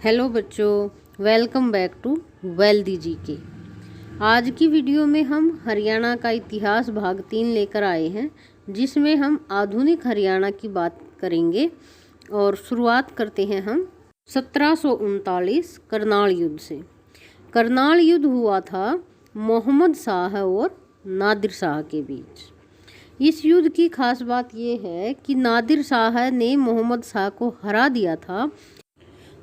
Hello बच्चों, welcome back to wealthy जी के। आज की वीडियो में हम हरियाणा का इतिहास भाग 3 लेकर आए हैं, जिसमें हम आधुनिक हरियाणा की बात करेंगे। और शुरुआत करते हैं हम 1739 करनाल युद्ध से। करनाल युद्ध हुआ था मोहम्मद शाह और नादिर शाह के बीच। इस युद्ध की खास बात यह है कि नादिर शाह ने मोहम्मद शाह को हरा दिया था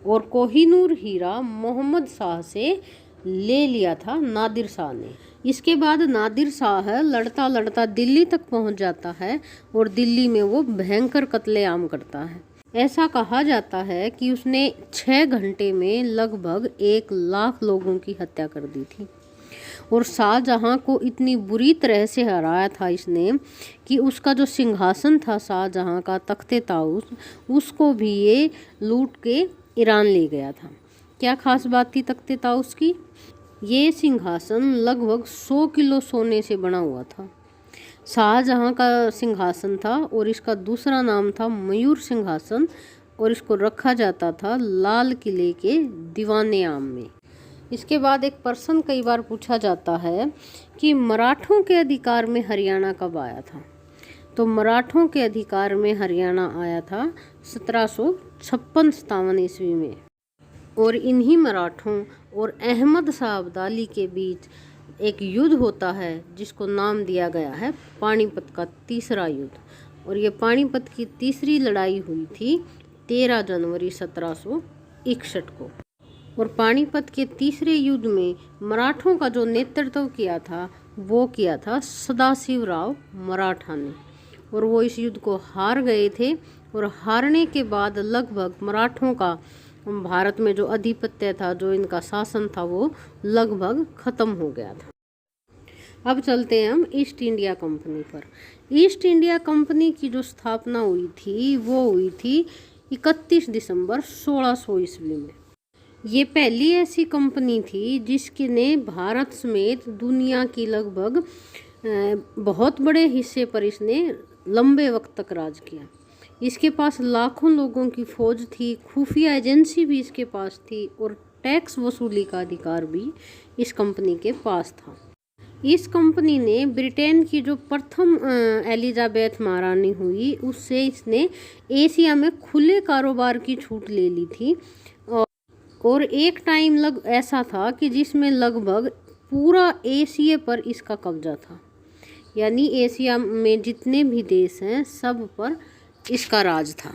और कोहिनूर हीरा मोहम्मद शाह से ले लिया था नादिर शाह ने। इसके बाद नादिर शाह लड़ता लड़ता दिल्ली तक पहुंच जाता है और दिल्ली में वो भयंकर कत्लेआम करता है। ऐसा कहा जाता है कि उसने 6 घंटे में लगभग 1 लाख लोगों की हत्या कर दी थी। और शाहजहां को इतनी बुरी तरह से हराया था इसने कि उसका जो सिंहासन था शाहजहां का, तख्ते ताऊस, उसको भी ये लूट के ईरान ले गया था। क्या खास बात थी तख्ते ताऊस की? ये सिंहासन लगभग 100 किलो सोने से बना हुआ था। शाहजहां का सिंहासन था और इसका दूसरा नाम था मयूर सिंहासन, और इसको रखा जाता था लाल किले के दीवाने आम में। इसके बाद एक प्रश्न कई बार पूछा जाता है कि मराठों के अधिकार में हरियाणा कब आया था। तो मराठों के अधिकार में हरियाणा आया था 1756-57 ईस्वी में। और इन्हीं मराठों और अहमद शाह अब्दाली के बीच एक युद्ध होता है जिसको नाम दिया गया है पानीपत का तीसरा युद्ध। और ये पानीपत की तीसरी लड़ाई हुई थी 13 जनवरी 1761 को। और पानीपत के तीसरे युद्ध में मराठों का जो नेतृत्व किया था वो किया था सदाशिवराव मराठा ने। और वो इस युद्ध को हार गए थे। और हारने के बाद लगभग मराठों का भारत में जो आधिपत्य था, जो इनका शासन था, वो लगभग खत्म हो गया था। अब चलते हैं हम ईस्ट इंडिया कंपनी पर। ईस्ट इंडिया कंपनी की जो स्थापना हुई थी वो हुई थी 31 दिसंबर 1600 ईस्वी में। ये पहली ऐसी कंपनी थी जिसके ने भारत समेत दुनिया की लगभग बहुत बड़े हिस्से पर इसने लंबे वक्त तक राज किया। इसके पास लाखों लोगों की फौज थी, खुफिया एजेंसी भी इसके पास थी, और टैक्स वसूली का अधिकार भी इस कंपनी के पास था। इस कंपनी ने ब्रिटेन की जो प्रथम एलिजाबेथ महारानी हुई, उससे इसने एशिया में खुले कारोबार की छूट ले ली थी। और एक टाइम ऐसा था कि जिसमें लगभग पूरा एशिया पर इसका कब्जा था। यानी एशिया में जितने भी देश हैं सब पर इसका राज था।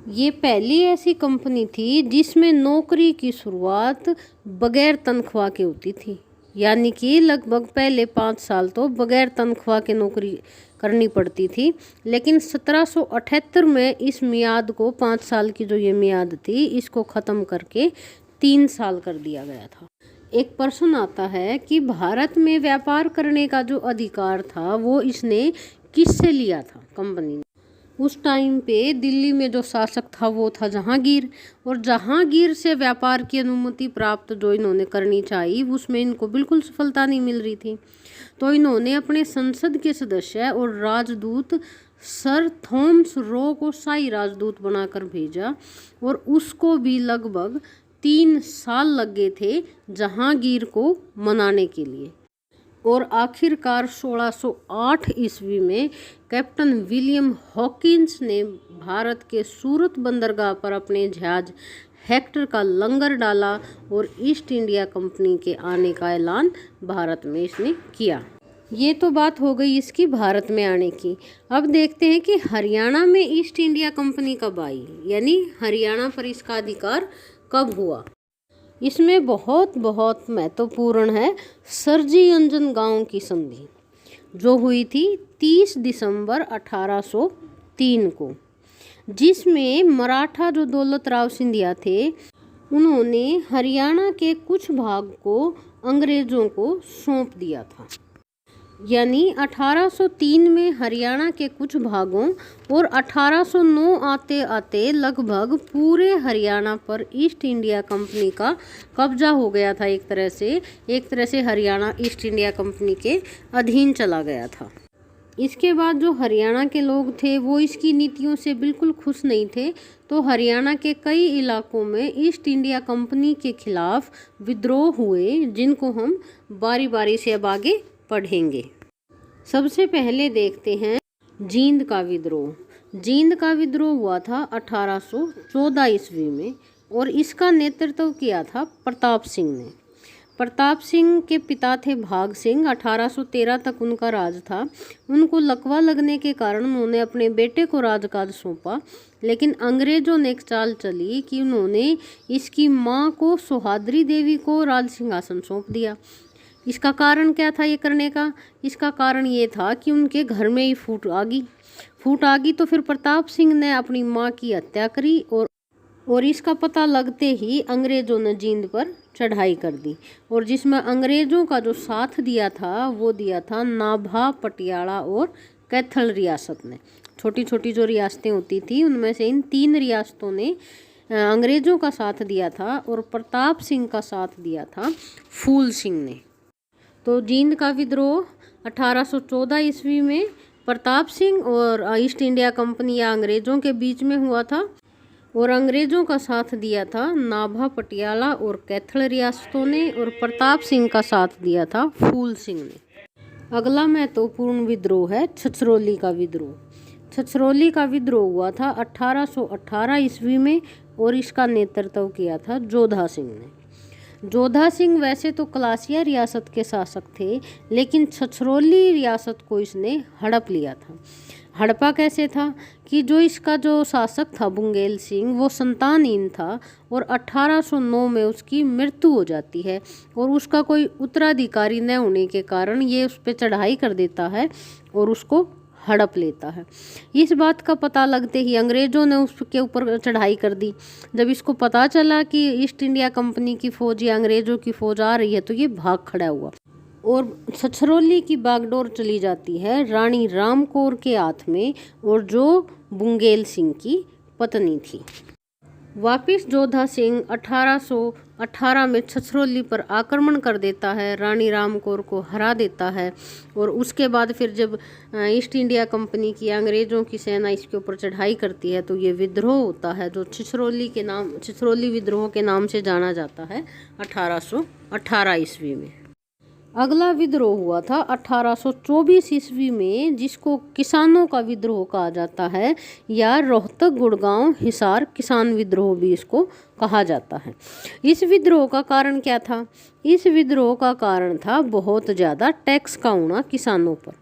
ये पहली ऐसी कंपनी थी जिसमें नौकरी की शुरुआत बगैर तनख्वाह के होती थी। यानी कि लगभग पहले 5 साल तो बगैर तनख्वाह के नौकरी करनी पड़ती थी। लेकिन 1778 में इस मियाद को, 5 साल की जो ये मियाद थी, इसको ख़त्म करके 3 साल कर दिया गया था। एक प्रश्न आता है कि भारत में व्यापार करने का जो अधिकार था वो इसने किससे लिया था कंपनी ने? उस टाइम पे दिल्ली में जो शासक था वो था जहांगीर। और जहांगीर से व्यापार की अनुमति प्राप्त जो इन्होंने करनी चाहिए उसमें इनको बिल्कुल सफलता नहीं मिल रही थी। तो इन्होंने अपने संसद के सदस्य और राजदूत सर थॉमस रो को शाही राजदूत बनाकर भेजा। और उसको भी लगभग 3 साल लग गए थे जहांगीर को मनाने के लिए। और आखिरकार 1608 ईस्वी में कैप्टन विलियम हॉकिंस ने भारत के सूरत बंदरगाह पर अपने जहाज हेक्टर का लंगर डाला और ईस्ट इंडिया कंपनी के आने का ऐलान भारत में इसने किया। ये तो बात हो गई इसकी भारत में आने की। अब देखते हैं कि हरियाणा में ईस्ट इंडिया कंपनी कब आई, यानी हरियाणा पर इसका अधिकार कब हुआ। इसमें बहुत महत्वपूर्ण है सरजी अंजन गांव की संधि, जो हुई थी 30 दिसंबर 1803 को, जिसमें मराठा जो दौलत राव सिंधिया थे, उन्होंने हरियाणा के कुछ भाग को अंग्रेजों को सौंप दिया था। यानी 1803 में हरियाणा के कुछ भागों और 1809 आते आते लगभग पूरे हरियाणा पर ईस्ट इंडिया कंपनी का कब्जा हो गया था। एक तरह से हरियाणा ईस्ट इंडिया कंपनी के अधीन चला गया था। इसके बाद जो हरियाणा के लोग थे वो इसकी नीतियों से बिल्कुल खुश नहीं थे, तो हरियाणा के कई इलाकों में ईस्ट इंडिया कंपनी के खिलाफ विद्रोह हुए, जिनको हम बारी बारी से अब आगे पढ़ेंगे। सबसे पहले देखते हैं जींद का विद्रोह। जींद का विद्रोह हुआ था 1814 ईस्वी में और इसका नेतृत्व किया था प्रताप सिंह ने। प्रताप सिंह के पिता थे भाग सिंह। 1813 तक उनका राज था। उनको लकवा लगने के कारण उन्होंने अपने बेटे को राजकाज सौंपा, लेकिन अंग्रेजों ने एक चाल चली कि उन्होंने इसकी मां को सुहाद्री देवी को राज सिंहासन सौंप दिया। इसका कारण क्या था ये करने का? इसका कारण ये था कि उनके घर में ही फूट आ गई तो फिर प्रताप सिंह ने अपनी मां की हत्या करी और इसका पता लगते ही अंग्रेजों ने जींद पर चढ़ाई कर दी, और जिसमें अंग्रेजों का जो साथ दिया था वो दिया था नाभा, पटियाला और कैथल रियासत ने। छोटी छोटी जो रियासतें होती थी उनमें से इन 3 रियासतों ने अंग्रेजों का साथ दिया था और प्रताप सिंह का साथ दिया था फूल सिंह ने। तो जींद का विद्रोह 1814 ईस्वी में प्रताप सिंह और ईस्ट इंडिया कंपनी या अंग्रेजों के बीच में हुआ था, और अंग्रेजों का साथ दिया था नाभा, पटियाला और कैथल रियासतों ने, और प्रताप सिंह का साथ दिया था फूल सिंह ने। अगला महत्वपूर्ण विद्रोह है छछरौली का विद्रोह। छछरौली का विद्रोह हुआ था 1818 ईस्वी में और इसका नेतृत्व किया था जोधा सिंह ने। जोधा सिंह वैसे तो कलासिया रियासत के शासक थे, लेकिन छछरौली रियासत को इसने हड़प लिया था। हड़पा कैसे था कि जो इसका जो शासक था बुंगेल सिंह, वो संतानहीन था और 1809 में उसकी मृत्यु हो जाती है, और उसका कोई उत्तराधिकारी न होने के कारण ये उस पर चढ़ाई कर देता है और उसको हड़प लेता है। इस बात का पता लगते ही अंग्रेजों ने उसके ऊपर चढ़ाई कर दी। जब इसको पता चला कि ईस्ट इंडिया कंपनी की फौज या अंग्रेजों की फौज आ रही है तो ये भाग खड़ा हुआ और छछरौली की बागडोर चली जाती है रानी राम कौर के हाथ में, और जो बुंगेल सिंह की पत्नी थी। वापिस जोधा सिंह 1818 में छछरौली पर आक्रमण कर देता है, रानी राम कौर को हरा देता है, और उसके बाद फिर जब ईस्ट इंडिया कंपनी की अंग्रेज़ों की सेना इसके ऊपर चढ़ाई करती है तो ये विद्रोह होता है, जो छछरौली विद्रोह के नाम से जाना जाता है 1818 ईस्वी में। अगला विद्रोह हुआ था 1824 ईस्वी में, जिसको किसानों का विद्रोह कहा जाता है, या रोहतक, गुड़गांव, हिसार किसान विद्रोह भी इसको कहा जाता है। इस विद्रोह का कारण क्या था? इस विद्रोह का कारण था बहुत ज़्यादा टैक्स का होना किसानों पर।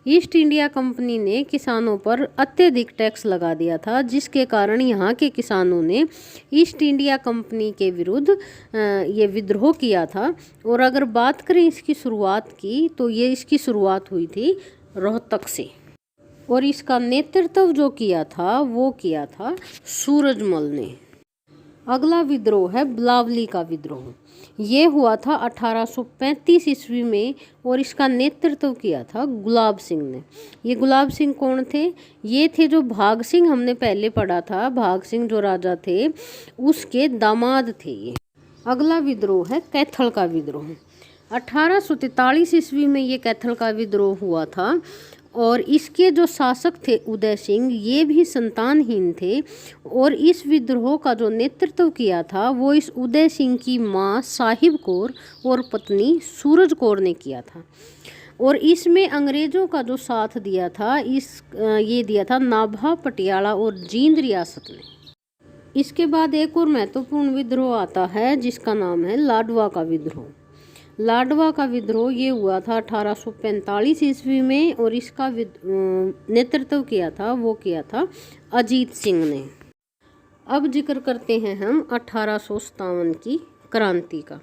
ईस्ट इंडिया कंपनी ने किसानों पर अत्यधिक टैक्स लगा दिया था, जिसके कारण यहाँ के किसानों ने ईस्ट इंडिया कंपनी के विरुद्ध ये विद्रोह किया था। और अगर बात करें इसकी शुरुआत की तो ये इसकी शुरुआत हुई थी रोहतक से, और इसका नेतृत्व जो किया था वो किया था सूरजमल ने। अगला विद्रोह है बिलावली का विद्रोह। ये हुआ था 1835 ईस्वी में और इसका नेतृत्व किया था गुलाब सिंह ने। ये गुलाब सिंह कौन थे? ये थे जो भाग सिंह हमने पहले पढ़ा था, भाग सिंह जो राजा थे उसके दामाद थे ये। अगला विद्रोह है कैथल का विद्रोह। 1843 ईस्वी में ये कैथल का विद्रोह हुआ था, और इसके जो शासक थे उदय सिंह, ये भी संतानहीन थे, और इस विद्रोह का जो नेतृत्व किया था वो इस उदय सिंह की मां साहिब कौर और पत्नी सूरज कौर ने किया था। और इसमें अंग्रेजों का जो साथ दिया था ये दिया था नाभा, पटियाला और जींद रियासत ने। इसके बाद एक और महत्वपूर्ण विद्रोह आता है जिसका नाम है लाडवा का विद्रोह। लाडवा का विद्रोह ये हुआ था 1845 ईस्वी में, और इसका नेतृत्व किया था अजीत सिंह ने। अब जिक्र करते हैं हम 1857 की क्रांति का।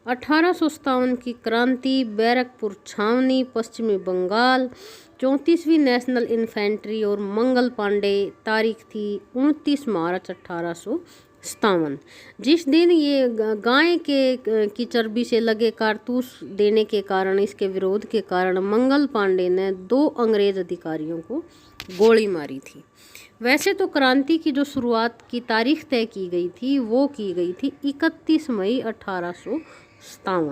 1857 की क्रांति बैरकपुर छावनी, पश्चिमी बंगाल, 34वीं नेशनल इन्फेंट्री और मंगल पांडे। तारीख थी 29 मार्च 1857। जिस दिन ये गाय की चर्बी से लगे कारतूस देने के कारण, इसके विरोध के कारण मंगल पांडे ने 2 अंग्रेज अधिकारियों को गोली मारी थी। वैसे तो क्रांति की जो शुरुआत की तारीख तय की गई थी वो की गई थी 31 मई 1857,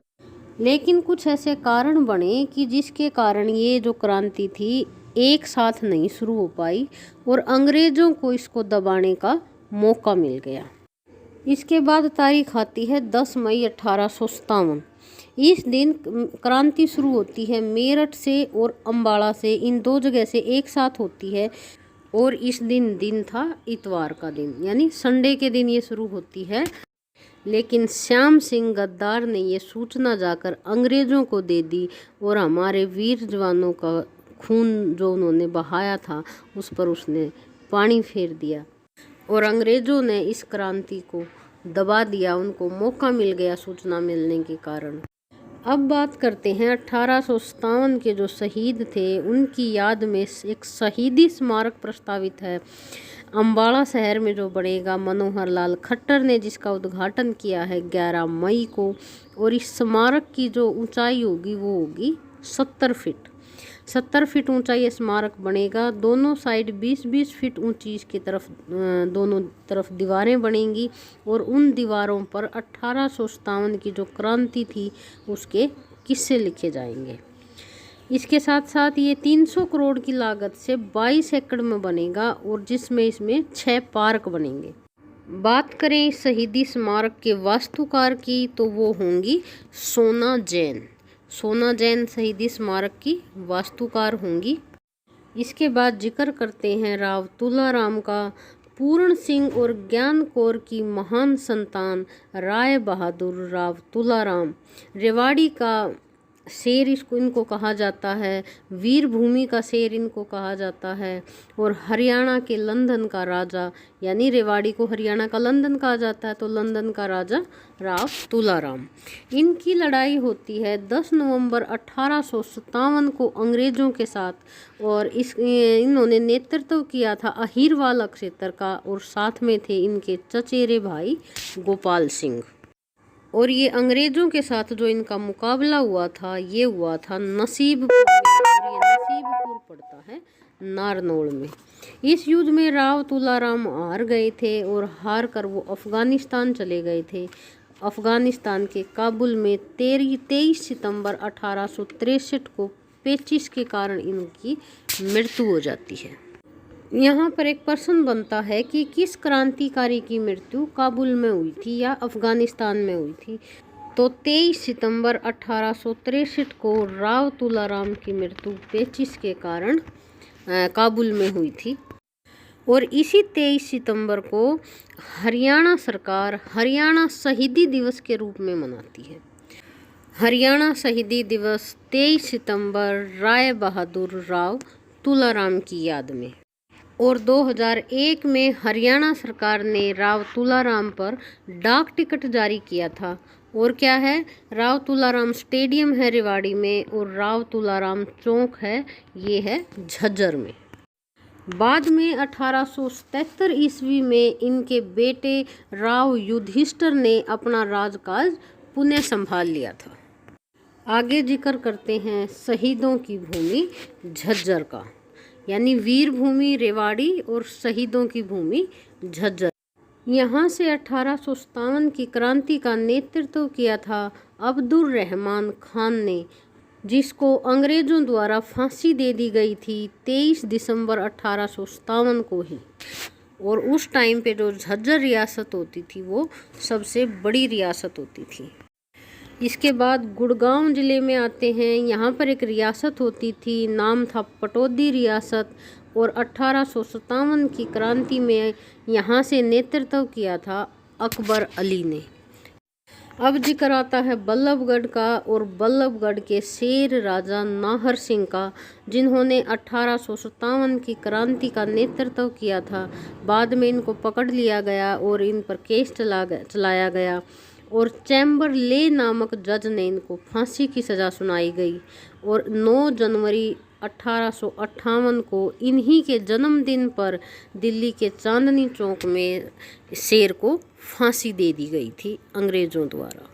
लेकिन कुछ ऐसे कारण बने कि जिसके कारण ये जो क्रांति थी एक साथ नहीं शुरू हो पाई और अंग्रेज़ों को इसको दबाने का मौका मिल गया। इसके बाद तारीख आती है 10 मई 1857। इस दिन क्रांति शुरू होती है मेरठ से और अम्बाड़ा से, इन दो जगह से एक साथ होती है। और इस दिन था इतवार का दिन, यानी संडे के दिन ये शुरू होती है। लेकिन श्याम सिंह गद्दार ने ये सूचना जाकर अंग्रेज़ों को दे दी और हमारे वीर जवानों का खून जो उन्होंने बहाया था उस पर उसने पानी फेर दिया और अंग्रेज़ों ने इस क्रांति को दबा दिया। उनको मौका मिल गया सूचना मिलने के कारण। अब बात करते हैं 1857 के जो शहीद थे उनकी याद में एक शहीदी स्मारक प्रस्तावित है अम्बाड़ा शहर में, जो बनेगा मनोहर लाल खट्टर ने जिसका उद्घाटन किया है 11 मई को। और इस स्मारक की जो ऊंचाई होगी वो होगी 70 फीट। 70 फीट ऊंचा ये स्मारक बनेगा। दोनों साइड 20-20 फीट ऊंची इसकी तरफ दोनों तरफ दीवारें बनेंगी और उन दीवारों पर 1857 की जो क्रांति थी उसके किस्से लिखे जाएंगे। इसके साथ साथ ये 300 करोड़ की लागत से 22 एकड़ में बनेगा और जिसमें इसमें 6 पार्क बनेंगे। बात करें इस शहीदी स्मारक के वास्तुकार की तो वो होंगी सोना जैन। सोना जैन शहीदी स्मारक की वास्तुकार होंगी। इसके बाद जिक्र करते हैं राव तुलाराम का। पूर्ण सिंह और ज्ञान कौर की महान संतान राय बहादुर राव तुलाराम, रेवाड़ी का शेर इनको कहा जाता है, वीर भूमि का शेर इनको कहा जाता है। और हरियाणा के लंदन का राजा, यानी रेवाड़ी को हरियाणा का लंदन कहा जाता है तो लंदन का राजा राव तुलाराम। इनकी लड़ाई होती है 10 नवंबर 1857 को अंग्रेज़ों के साथ और इन्होंने नेतृत्व किया था अहिरवाला क्षेत्र का और साथ में थे इनके चचेरे भाई गोपाल सिंह। और ये अंग्रेज़ों के साथ जो इनका मुकाबला हुआ था ये हुआ था नसीबपुर में, और ये नसीबपुर पड़ता है नारनौल में। इस युद्ध में राव तुलाराम हार गए थे और हार कर वो अफ़गानिस्तान चले गए थे। अफ़गानिस्तान के काबुल में 23 सितंबर 1863 को पेचिश के कारण इनकी मृत्यु हो जाती है। यहाँ पर एक प्रश्न बनता है कि किस क्रांतिकारी की मृत्यु काबुल में हुई थी या अफ़गानिस्तान में हुई थी। तो 23 सितंबर 1863 को राव तुलाराम की मृत्यु पेचिश के कारण काबुल में हुई थी। और इसी 23 सितंबर को हरियाणा सरकार हरियाणा शहीदी दिवस के रूप में मनाती है। हरियाणा शहीदी दिवस 23 सितंबर राय बहादुर राव तुलाराम की याद में। और 2001 में हरियाणा सरकार ने राव तुलाराम पर डाक टिकट जारी किया था। और क्या है, राव तुलाराम स्टेडियम है रेवाड़ी में और राव तुलाराम चौक है, ये है झज्जर में। बाद में 1877 ईस्वी में इनके बेटे राव युधिष्ठिर ने अपना राजकाज पुनः संभाल लिया था। आगे जिक्र करते हैं शहीदों की भूमि झज्जर का, यानी वीर भूमि रेवाड़ी और शहीदों की भूमि झज्जर। यहाँ से 1857 की क्रांति का नेतृत्व किया था अब्दुल रहमान खान ने, जिसको अंग्रेज़ों द्वारा फांसी दे दी गई थी 23 दिसंबर 1857 को ही। और उस टाइम पे जो झज्जर रियासत होती थी वो सबसे बड़ी रियासत होती थी। इसके बाद गुड़गांव ज़िले में आते हैं। यहाँ पर एक रियासत होती थी, नाम था पटौदी रियासत। और 1857 की क्रांति में यहाँ से नेतृत्व किया था अकबर अली ने। अब जिक्र आता है बल्लभगढ़ का और बल्लभगढ़ के शेर राजा नाहर सिंह का, जिन्होंने 1857 की क्रांति का नेतृत्व किया था। बाद में इनको पकड़ लिया गया और इन पर केस चलाया गया और चैम्बर ले नामक जज ने इनको फांसी की सज़ा सुनाई गई। और 9 जनवरी 1858 को इन्हीं के जन्मदिन पर दिल्ली के चांदनी चौक में शेर को फांसी दे दी गई थी अंग्रेज़ों द्वारा।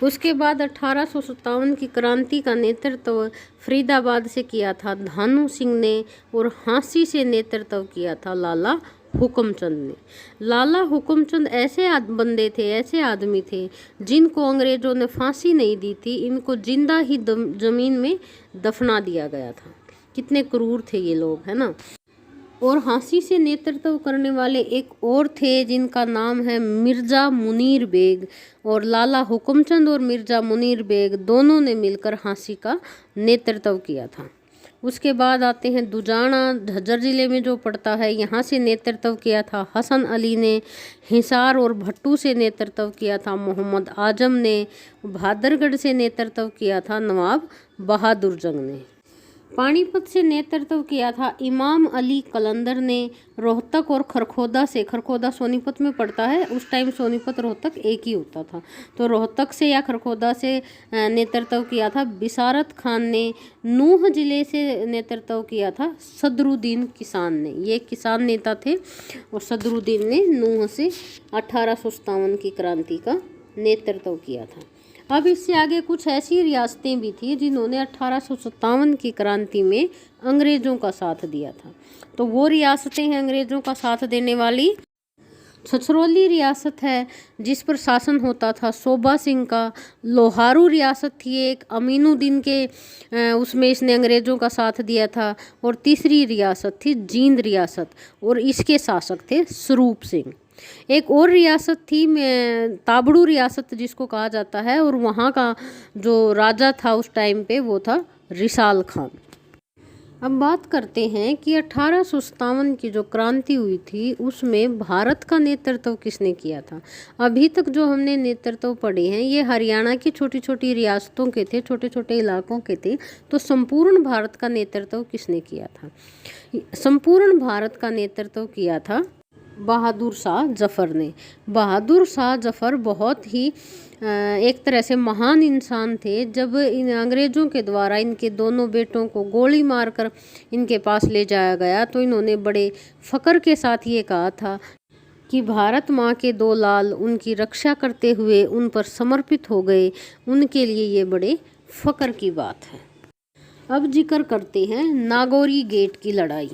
उसके बाद 1857 की क्रांति का नेतृत्व फरीदाबाद से किया था धानू सिंह ने और हाँसी से नेतृत्व किया था लाला हुकुमचंद ने। लाला हुकुमचंद ऐसे बंदे थे, ऐसे आदमी थे जिनको अंग्रेज़ों ने फांसी नहीं दी थी, इनको जिंदा ही ज़मीन में दफना दिया गया था। कितने क्रूर थे ये लोग, है ना। और हाँसी से नेतृत्व करने वाले एक और थे जिनका नाम है मिर्ज़ा मुनीर बेग। और लाला हुकुमचंद और मिर्ज़ा मुनीर बेग दोनों ने मिलकर हाँसी का नेतृत्व किया था। उसके बाद आते हैं दुजाना, झज्जर ज़िले में जो पड़ता है, यहाँ से नेतृत्व किया था हसन अली ने। हिसार और भट्टू से नेतृत्व किया था मोहम्मद आजम ने। भादरगढ़ से नेतृत्व किया था नवाब बहादुर जंग ने। पानीपत से नेतृत्व किया था इमाम अली कलंदर ने। रोहतक और खरखोदा से, खरखोदा सोनीपत में पड़ता है, उस टाइम सोनीपत रोहतक एक ही होता था, तो रोहतक से या खरखोदा से नेतृत्व किया था बिसारत खान ने। नूह जिले से नेतृत्व किया था सदरुद्दीन किसान ने। ये किसान नेता थे और सदरुद्दीन ने नूह से 1857 की क्रांति का नेतृत्व किया था। अब इससे आगे कुछ ऐसी रियासतें भी थी जिन्होंने 1857 की क्रांति में अंग्रेज़ों का साथ दिया था। तो वो रियासतें हैं अंग्रेज़ों का साथ देने वाली। छछरौली रियासत है जिस पर शासन होता था सोबा सिंह का। लोहारू रियासत थी एक, अमीनुद्दीन के उसमें इसने अंग्रेज़ों का साथ दिया था। और तीसरी रियासत थी जींद रियासत और इसके शासक थे स्वरूप सिंह। एक और रियासत थी ताबड़ू रियासत जिसको कहा जाता है, और वहाँ का जो राजा था उस टाइम पे वो था रिसाल खान। अब बात करते हैं कि 1857 की जो क्रांति हुई थी उसमें भारत का नेतृत्व किसने किया था। अभी तक जो हमने नेतृत्व पढ़े हैं ये हरियाणा की छोटी छोटी रियासतों के थे, छोटे छोटे इलाकों के थे। तो संपूर्ण भारत का नेतृत्व किसने किया था? संपूर्ण भारत का नेतृत्व किया था बहादुर शाह जफ़र ने। बहादुर शाह जफ़र बहुत ही एक तरह से महान इंसान थे। जब इन अंग्रेज़ों के द्वारा इनके दोनों बेटों को गोली मारकर इनके पास ले जाया गया तो इन्होंने बड़े फ़ख्र के साथ ये कहा था कि भारत माँ के दो लाल उनकी रक्षा करते हुए उन पर समर्पित हो गए, उनके लिए ये बड़े फ़ख्र की बात है। अब जिक्र करते हैं नागौरी गेट की लड़ाई।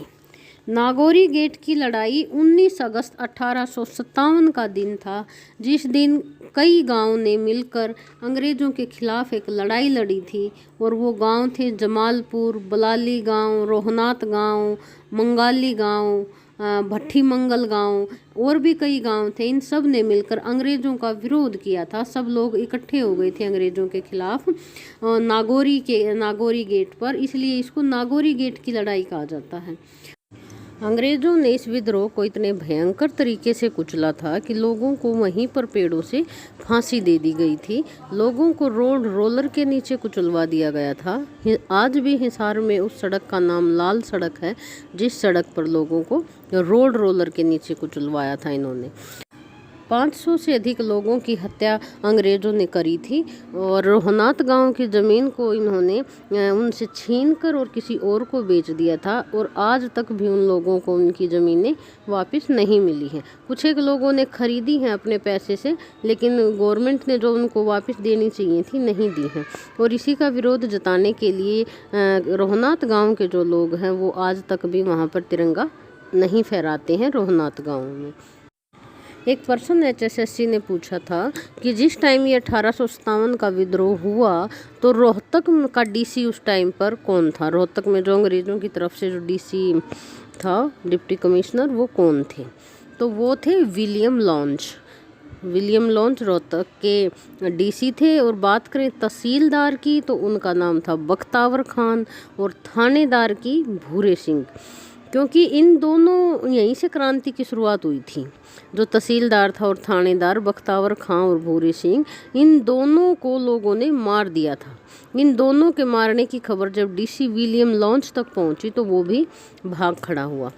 नागौरी गेट की लड़ाई 19 अगस्त 1857 का दिन था, जिस दिन कई गांव ने मिलकर अंग्रेज़ों के खिलाफ एक लड़ाई लड़ी थी। और वो गांव थे जमालपुर, बलाली गांव, रोहनात गांव, मंगाली गांव, भट्टी मंगल गांव और भी कई गांव थे। इन सब ने मिलकर अंग्रेज़ों का विरोध किया था। सब लोग इकट्ठे हो गए थे अंग्रेज़ों के खिलाफ नागौरी गेट पर, इसलिए इसको नागौरी गेट की लड़ाई कहा जाता है। अंग्रेज़ों ने इस विद्रोह को इतने भयंकर तरीके से कुचला था कि लोगों को वहीं पर पेड़ों से फांसी दे दी गई थी। लोगों को रोड रोलर के नीचे कुचलवा दिया गया था। आज भी हिसार में उस सड़क का नाम लाल सड़क है, जिस सड़क पर लोगों को रोड रोलर के नीचे कुचलवाया था इन्होंने। 500 से अधिक लोगों की हत्या अंग्रेज़ों ने करी थी। और रोहनात गांव की ज़मीन को इन्होंने उनसे छीनकर और किसी और को बेच दिया था। और आज तक भी उन लोगों को उनकी ज़मीनें वापस नहीं मिली हैं। कुछ एक लोगों ने ख़रीदी हैं अपने पैसे से, लेकिन गवर्नमेंट ने जो उनको वापस देनी चाहिए थी नहीं दी हैं। और इसी का विरोध जताने के लिए रोहनात गाँव के जो लोग हैं वो आज तक भी वहाँ पर तिरंगा नहीं फहराते हैं रोहनात गाँव में। एक पर्सन HSSC ने पूछा था कि जिस टाइम ये 1857 का विद्रोह हुआ तो रोहतक का DC उस टाइम पर कौन था। रोहतक में जो अंग्रेज़ों की तरफ से जो DC था, डिप्टी कमिश्नर, वो कौन थे? तो वो थे William launch. William launch Rohtak के DC थे। और बात करें तहसीलदार की तो उनका नाम था बख्तावर खान और थानेदार की भूरे सिंह, क्योंकि इन दोनों यहीं से क्रांति की शुरुआत हुई थी। जो तहसीलदार था और थानेदार बख्तावर खां और भूरे सिंह, इन दोनों को लोगों ने मार दिया था। इन दोनों के मारने की खबर जब DC विलियम लॉन्च तक पहुंची तो वो भी भाग खड़ा हुआ।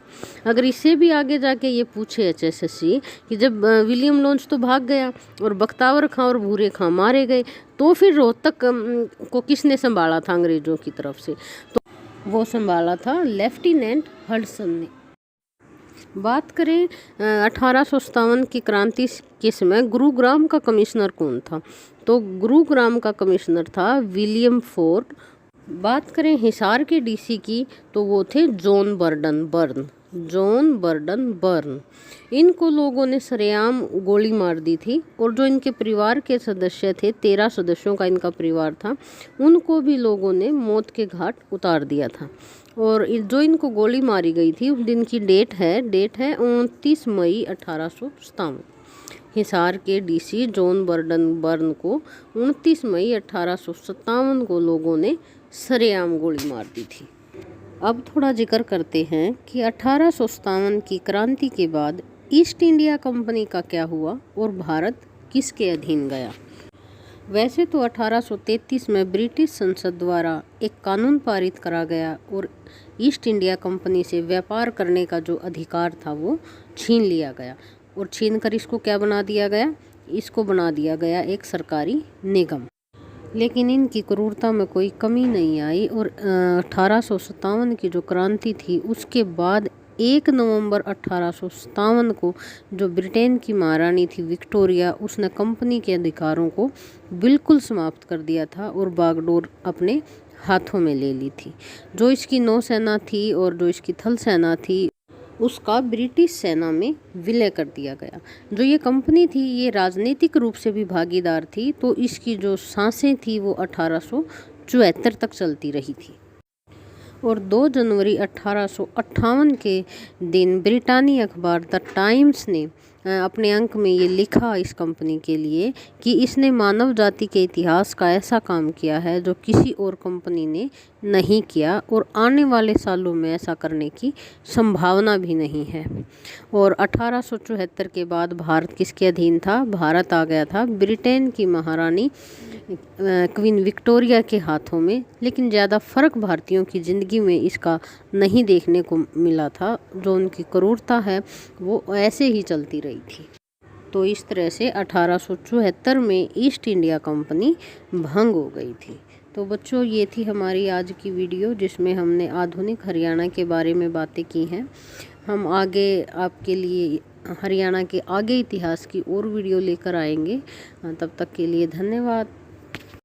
अगर इससे भी आगे जाके ये पूछे HSSC कि जब विलियम लॉन्च तो भाग गया और बख्तावर खां और भूरे खां मारे गए, तो फिर रोहतक को किसने संभाला था अंग्रेज़ों की तरफ से? तो वो संभाला था लेफ्टिनेंट हडसन ने। बात करें 1857 की क्रांति के समय गुरुग्राम का कमिश्नर कौन था? तो गुरुग्राम का कमिश्नर था विलियम फोर्ड। बात करें हिसार के DC की तो वो थे John burn. John burden burn. इनको लोगों ने सरेआम गोली मार दी थी और जो इनके परिवार के सदस्य थे, 13 सदस्यों का इनका परिवार था, उनको भी लोगों ने मौत के घाट उतार दिया था। और जो इनको गोली मारी गई थी उस दिन की डेट है 29 मई 1857। हिसार के डीसी जॉन बर्डन बर्न को 29 मई 1857 को लोगों ने सरेआम गोली मार दी थी। अब थोड़ा जिक्र करते हैं कि 1857 की क्रांति के बाद ईस्ट इंडिया कंपनी का क्या हुआ और भारत किसके अधीन गया। वैसे तो 1833 में ब्रिटिश संसद द्वारा एक कानून पारित करा गया और ईस्ट इंडिया कंपनी से व्यापार करने का जो अधिकार था वो छीन लिया गया। और छीन कर इसको क्या बना दिया गया, इसको बना दिया गया एक सरकारी निगम। लेकिन इनकी क्रूरता में कोई कमी नहीं आई और 1857 की जो क्रांति थी उसके बाद 1 नवंबर 1857 को जो ब्रिटेन की महारानी थी विक्टोरिया, उसने कंपनी के अधिकारों को बिल्कुल समाप्त कर दिया था और बागडोर अपने हाथों में ले ली थी। जो इसकी नौसेना थी और जो इसकी थल सेना थी उसका ब्रिटिश सेना में विलय कर दिया गया। जो ये कंपनी थी ये राजनीतिक रूप से भी भागीदार थी, तो इसकी जो सांसें थी वो 1874 तक चलती रही थी। और 2 जनवरी 1858 के दिन ब्रिटानी अखबार द टाइम्स ने अपने अंक में ये लिखा इस कंपनी के लिए कि इसने मानव जाति के इतिहास का ऐसा काम किया है जो किसी और कंपनी ने नहीं किया और आने वाले सालों में ऐसा करने की संभावना भी नहीं है। और 1874 के बाद भारत किसके अधीन था, भारत आ गया था ब्रिटेन की महारानी क्वीन विक्टोरिया के हाथों में। लेकिन ज़्यादा फ़र्क भारतीयों की ज़िंदगी में इसका नहीं देखने को मिला था। जो उनकी क्रूरता है वो ऐसे ही चलती रही थी। तो इस तरह से 1874 में ईस्ट इंडिया कंपनी भंग हो गई थी। तो बच्चों ये थी हमारी आज की वीडियो जिसमें हमने आधुनिक हरियाणा के बारे में बातें की हैं। हम आगे आपके लिए हरियाणा के आगे इतिहास की और वीडियो लेकर आएंगे। तब तक के लिए धन्यवाद।